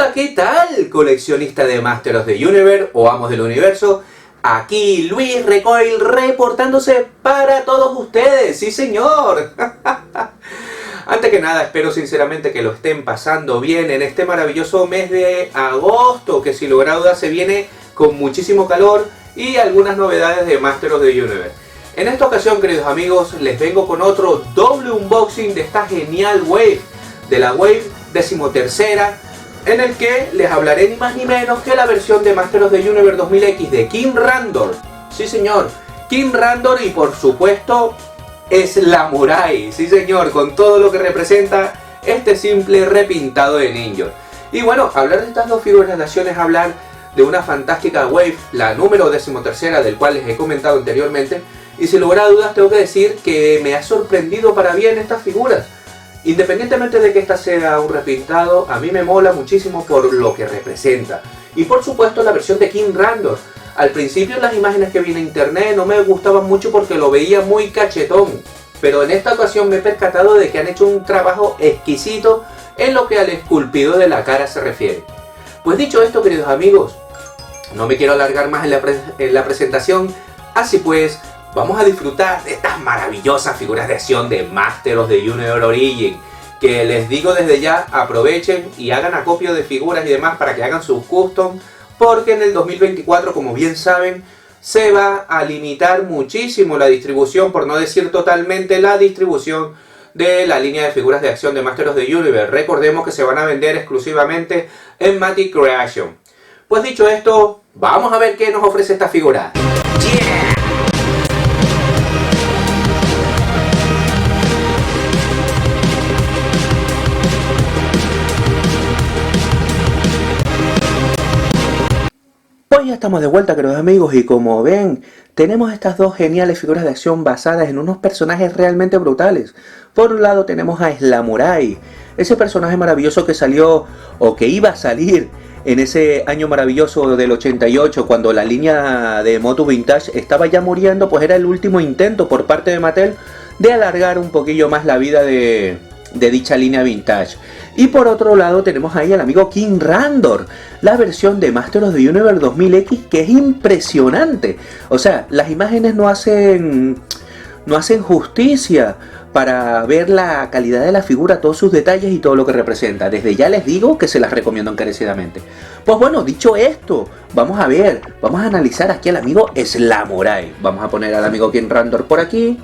Hola, ¿qué tal? Coleccionista de Masters of the Universe o amos del universo. Aquí Luis Recoil reportándose para todos ustedes. ¡Sí, señor! Antes que nada, espero sinceramente que lo estén pasando bien en este maravilloso mes de agosto, que sin lugar a dudas se viene con muchísimo calor y algunas novedades de Masters of the Universe. En esta ocasión, queridos amigos, les vengo con otro doble unboxing de esta genial Wave, de la Wave 13ª, en el que les hablaré ni más ni menos que la versión de Masters of the Universe 2000X de King Randor. Sí, señor, King Randor, y por supuesto Slamurai. Sí, señor, con todo lo que representa este simple repintado de ninja. Y bueno, hablar de estas dos figuras de acción es hablar de una fantástica Wave, la número 13ª, del cual les he comentado anteriormente. Y sin lugar a dudas tengo que decir que me ha sorprendido para bien estas figuras. Independientemente de que esta sea un repintado, a mí me mola muchísimo por lo que representa. Y por supuesto la versión de King Randor. Al principio las imágenes que vi en internet no me gustaban mucho porque lo veía muy cachetón. Pero en esta ocasión me he percatado de que han hecho un trabajo exquisito en lo que al esculpido de la cara se refiere. Pues dicho esto, queridos amigos, no me quiero alargar más en la presentación. Así pues, vamos a disfrutar de estas maravillosas figuras de acción de Masters of the Universe Origin, que les digo desde ya, aprovechen y hagan acopio de figuras y demás para que hagan sus custom, porque en el 2024, como bien saben, se va a limitar muchísimo la distribución, por no decir totalmente la distribución de la línea de figuras de acción de Masters of the Universe. Recordemos que se van a vender exclusivamente en Matic Creation. Pues dicho esto, vamos a ver qué nos ofrece esta figura. ¡Yeah! Pues ya estamos de vuelta, queridos amigos, y como ven, tenemos estas dos geniales figuras de acción basadas en unos personajes realmente brutales. Por un lado tenemos a Slamurai, ese personaje maravilloso que salió, o que iba a salir, en ese año maravilloso del 88, cuando la línea de Motu Vintage estaba ya muriendo. Pues era el último intento por parte de Mattel de alargar un poquillo más la vida de dicha línea vintage. Y por otro lado tenemos ahí al amigo King Randor, la versión de Masters of the Universe 2000X, que es impresionante. O sea, las imágenes no hacen justicia para ver la calidad de la figura, todos sus detalles y todo lo que representa. Desde ya les digo que se las recomiendo encarecidamente. Pues bueno, dicho esto, vamos a analizar aquí al amigo Slamurai. Vamos a poner al amigo King Randor por aquí.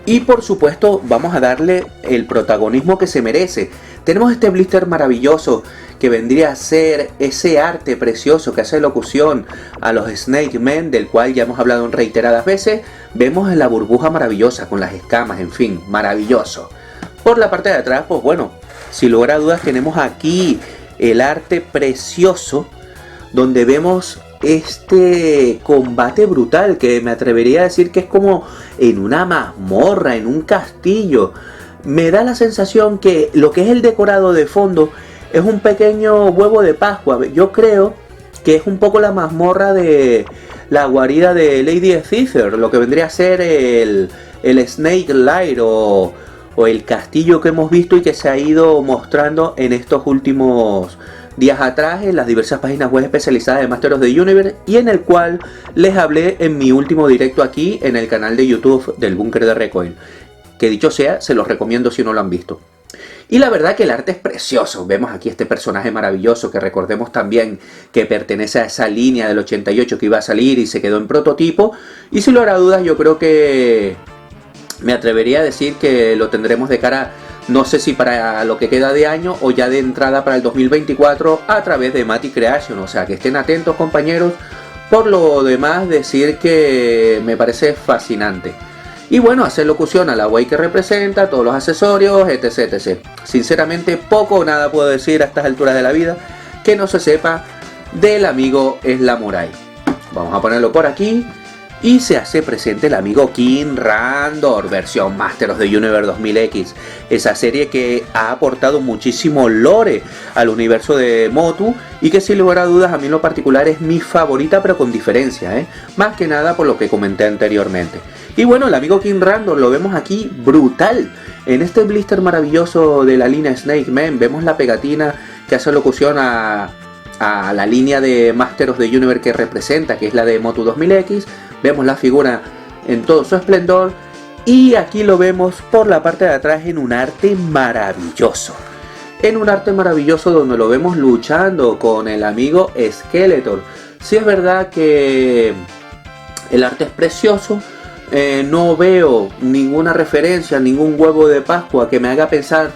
Y por supuesto vamos a darle el protagonismo que se merece. Tenemos este blister maravilloso que vendría a ser ese arte precioso que hace locución a los Snake Men, del cual ya hemos hablado en reiteradas veces. Vemos la burbuja maravillosa con las escamas, en fin, maravilloso. Por la parte de atrás, pues bueno, sin lugar a dudas tenemos aquí el arte precioso, donde vemos este combate brutal, que me atrevería a decir que es como en una mazmorra, en un castillo. Me da la sensación que lo que es el decorado de fondo es un pequeño huevo de Pascua. Yo creo que es un poco la mazmorra de la guarida de Lady Caesar, lo que vendría a ser el Snake Lair o el castillo que hemos visto y que se ha ido mostrando en estos últimos días atrás en las diversas páginas web especializadas de Masters of the Universe, y en el cual les hablé en mi último directo aquí en el canal de YouTube del Búnker de Recoil, que dicho sea, se los recomiendo si no lo han visto. Y la verdad que el arte es precioso. Vemos aquí este personaje maravilloso que recordemos también que pertenece a esa línea del 88 que iba a salir y se quedó en prototipo, y sin lugar a dudas yo creo que me atrevería a decir que lo tendremos de cara, no sé si para lo que queda de año o ya de entrada para el 2024 a través de Matic Creation. O sea que estén atentos, compañeros. Por lo demás, decir que me parece fascinante. Y bueno, hacer locución a la Wave que representa, todos los accesorios, etc, etc. Sinceramente, poco o nada puedo decir a estas alturas de la vida que no se sepa del amigo Slamurai. Vamos a ponerlo por aquí. Y se hace presente el amigo King Randor, versión Masters of the Universe 2000X. Esa serie que ha aportado muchísimo lore al universo de Motu y que sin lugar a dudas a mí en lo particular es mi favorita, pero con diferencia, Más que nada por lo que comenté anteriormente. Y bueno, el amigo King Randor lo vemos aquí brutal. En este blister maravilloso de la línea Snake Man vemos la pegatina que hace locución a la línea de Master of the Universe que representa, que es la de Motu 2000X. Vemos la figura en todo su esplendor. Y aquí lo vemos por la parte de atrás en un arte maravilloso. En un arte maravilloso donde lo vemos luchando con el amigo Skeletor. Sí es verdad que el arte es precioso. No veo ninguna referencia, ningún huevo de Pascua que me haga pensar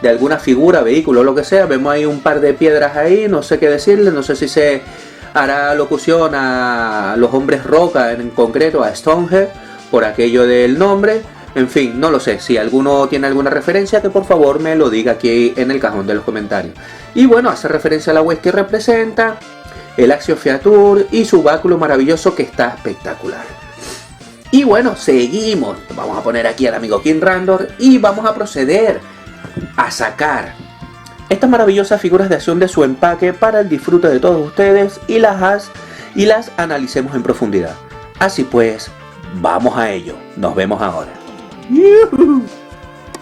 de alguna figura, vehículo, lo que sea. Vemos ahí un par de piedras ahí, no sé qué decirle, no sé si se hará locución a los hombres roca, en concreto a Stonehead, por aquello del nombre. En fin, no lo sé. Si alguno tiene alguna referencia, que por favor me lo diga aquí en el cajón de los comentarios. Y bueno, hace referencia a la web que representa, el Action Feature y su báculo maravilloso que está espectacular. Y bueno, seguimos. Vamos a poner aquí al amigo King Randor y vamos a proceder a sacar estas maravillosas figuras de acción de su empaque para el disfrute de todos ustedes y las analicemos en profundidad. Así pues, vamos a ello. Nos vemos ahora.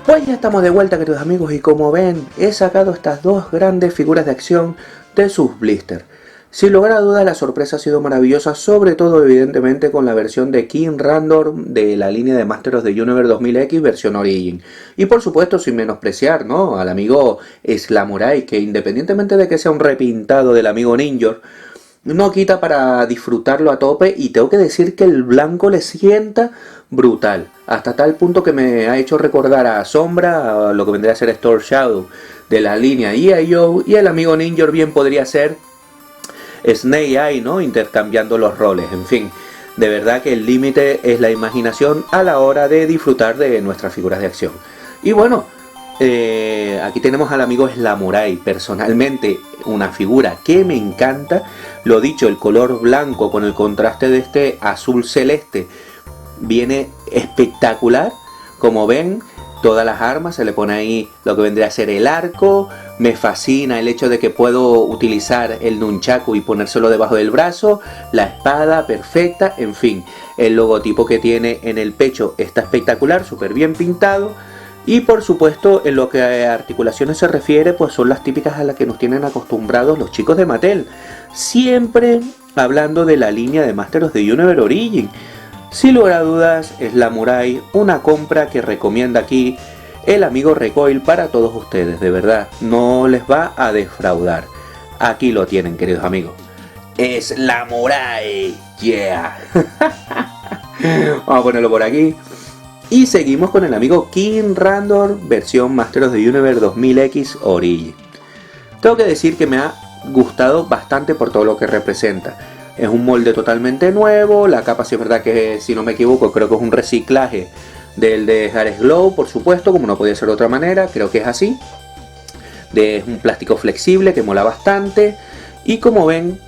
Pues ya estamos de vuelta, queridos amigos, y como ven, he sacado estas dos grandes figuras de acción de sus blisters. Sin lugar a dudas, la sorpresa ha sido maravillosa, sobre todo evidentemente con la versión de King Randor de la línea de Master of the Universe 2000X versión Origin. Y por supuesto, sin menospreciar, ¿no?, al amigo Slamurai, que independientemente de que sea un repintado del amigo Ninjor, no quita para disfrutarlo a tope, y tengo que decir que el blanco le sienta brutal, hasta tal punto que me ha hecho recordar a Sombra, a lo que vendría a ser Storm Shadow de la línea E.I.O., y el amigo Ninjor bien podría ser Snake Eye, ¿no?, intercambiando los roles. En fin, de verdad que el límite es la imaginación a la hora de disfrutar de nuestras figuras de acción. Y bueno, aquí tenemos al amigo Slamurai, personalmente una figura que me encanta. Lo dicho, el color blanco con el contraste de este azul celeste viene espectacular. Como ven, todas las armas, se le pone ahí lo que vendría a ser el arco. Me fascina el hecho de que puedo utilizar el nunchaku y ponérselo debajo del brazo, la espada perfecta, en fin, el logotipo que tiene en el pecho está espectacular, súper bien pintado. Y por supuesto, en lo que a articulaciones se refiere, pues son las típicas a las que nos tienen acostumbrados los chicos de Mattel, siempre hablando de la línea de Master of the Universe Origin. Sin lugar a dudas, Slamurai, una compra que recomienda aquí el amigo Recoil para todos ustedes. De verdad, no les va a defraudar. Aquí lo tienen, queridos amigos. Slamurai, yeah. Vamos a ponerlo por aquí. Y seguimos con el amigo King Randor versión Master of the Universe 2000X Origin. Tengo que decir que me ha gustado bastante por todo lo que representa. Es un molde totalmente nuevo. La capa, sí es verdad que, si no me equivoco, creo que es un reciclaje del de Ares Glow, por supuesto, como no podía ser de otra manera. Creo que es así. Es un plástico flexible que mola bastante. Y como ven,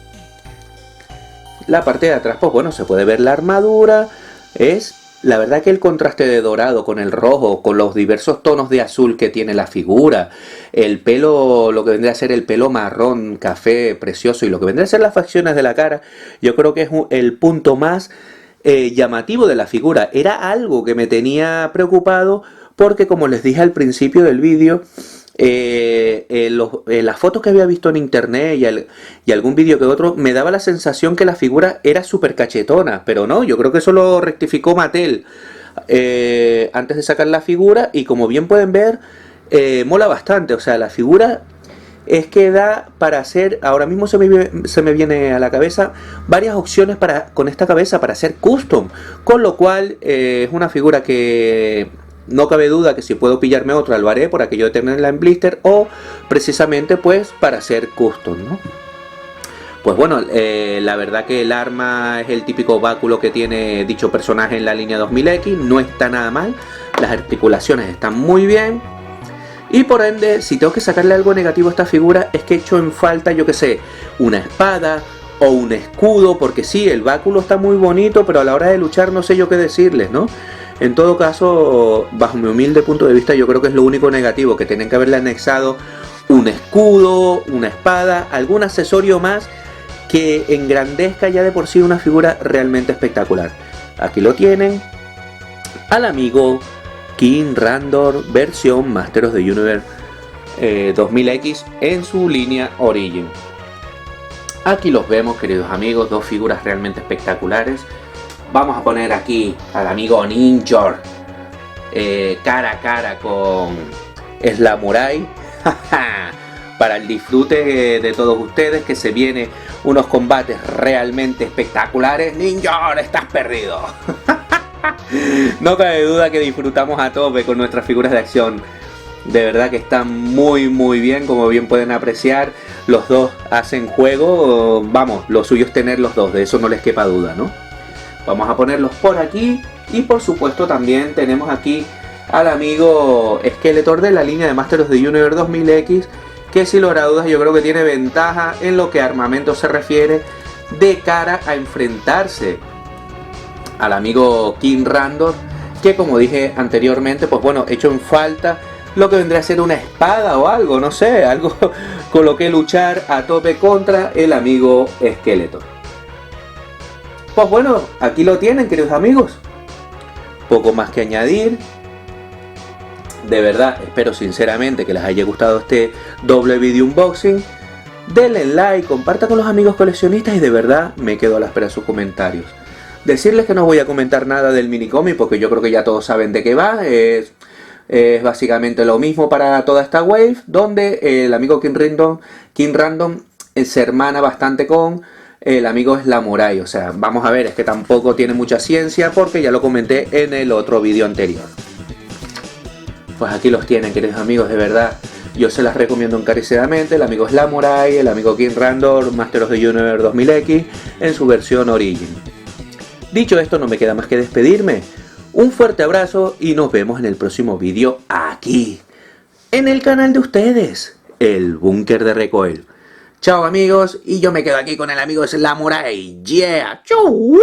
la parte de atrás, pues bueno, se puede ver la armadura. Es la verdad que el contraste de dorado con el rojo, con los diversos tonos de azul que tiene la figura, el pelo, lo que vendría a ser el pelo marrón, café, precioso, y lo que vendría a ser las facciones de la cara, yo creo que es el punto más llamativo de la figura. Era algo que me tenía preocupado porque, como les dije al principio del vídeo, las fotos que había visto en internet y algún vídeo que otro, me daba la sensación que la figura era súper cachetona, pero no, yo creo que eso lo rectificó Mattel antes de sacar la figura, y como bien pueden ver, mola bastante. O sea, la figura es que da para hacer, ahora mismo se me viene a la cabeza varias opciones con esta cabeza para hacer custom, con lo cual es una figura que no cabe duda que si puedo pillarme otra lo haré, por aquello de tenerla en blister, o precisamente pues para hacer custom, ¿no? Pues bueno, la verdad que el arma es el típico báculo que tiene dicho personaje en la línea 2000X, no está nada mal, las articulaciones están muy bien, y por ende, si tengo que sacarle algo negativo a esta figura, es que he hecho en falta, yo que sé, una espada o un escudo, porque sí, el báculo está muy bonito, pero a la hora de luchar no sé yo qué decirles, ¿no? En todo caso, bajo mi humilde punto de vista, yo creo que es lo único negativo, que tienen que haberle anexado un escudo, una espada, algún accesorio más que engrandezca ya de por sí una figura realmente espectacular. Aquí lo tienen. al amigo King Randor versión Masters of the Universe 2000X en su línea Origin. Aquí los vemos, queridos amigos, dos figuras realmente espectaculares. Vamos a poner aquí al amigo Ninja cara a cara con Slamurai para el disfrute de todos ustedes, que se vienen unos combates realmente espectaculares. Ninja, estás perdido. No cabe duda que disfrutamos a tope con nuestras figuras de acción. De verdad que están muy bien, como bien pueden apreciar. Los dos hacen juego, vamos, lo suyo es tener los dos, de eso no les quepa duda, ¿no? Vamos a ponerlos por aquí. Y por supuesto también tenemos aquí al amigo Skeletor de la línea de Masters of the Universe 2000X, que sin lugar a dudas yo creo que tiene ventaja en lo que a armamento se refiere de cara a enfrentarse al amigo King Randor, que como dije anteriormente, pues bueno, hecho en falta lo que vendría a ser una espada o algo, no sé, algo con lo que luchar a tope contra el amigo Skeletor. Pues bueno, aquí lo tienen, queridos amigos. Poco más que añadir. De verdad, espero sinceramente que les haya gustado este doble video unboxing. Denle like, compartan con los amigos coleccionistas y de verdad me quedo a la espera de sus comentarios. Decirles que no voy a comentar nada del minicómic porque yo creo que ya todos saben de qué va. Es básicamente lo mismo para toda esta wave, donde el amigo King Random se hermana bastante con el amigo Slamurai. O sea, vamos a ver, es que tampoco tiene mucha ciencia porque ya lo comenté en el otro vídeo anterior. Pues aquí los tienen, queridos amigos, de verdad. Yo se las recomiendo encarecidamente. El amigo Slamurai, el amigo King Randor, Masters of the Universe 2000X en su versión Origin. Dicho esto, no me queda más que despedirme. Un fuerte abrazo y nos vemos en el próximo vídeo aquí, en el canal de ustedes, el Búnker de Recoil. Chao amigos, y yo me quedo aquí con el amigo Slamurai. Yeah, chau.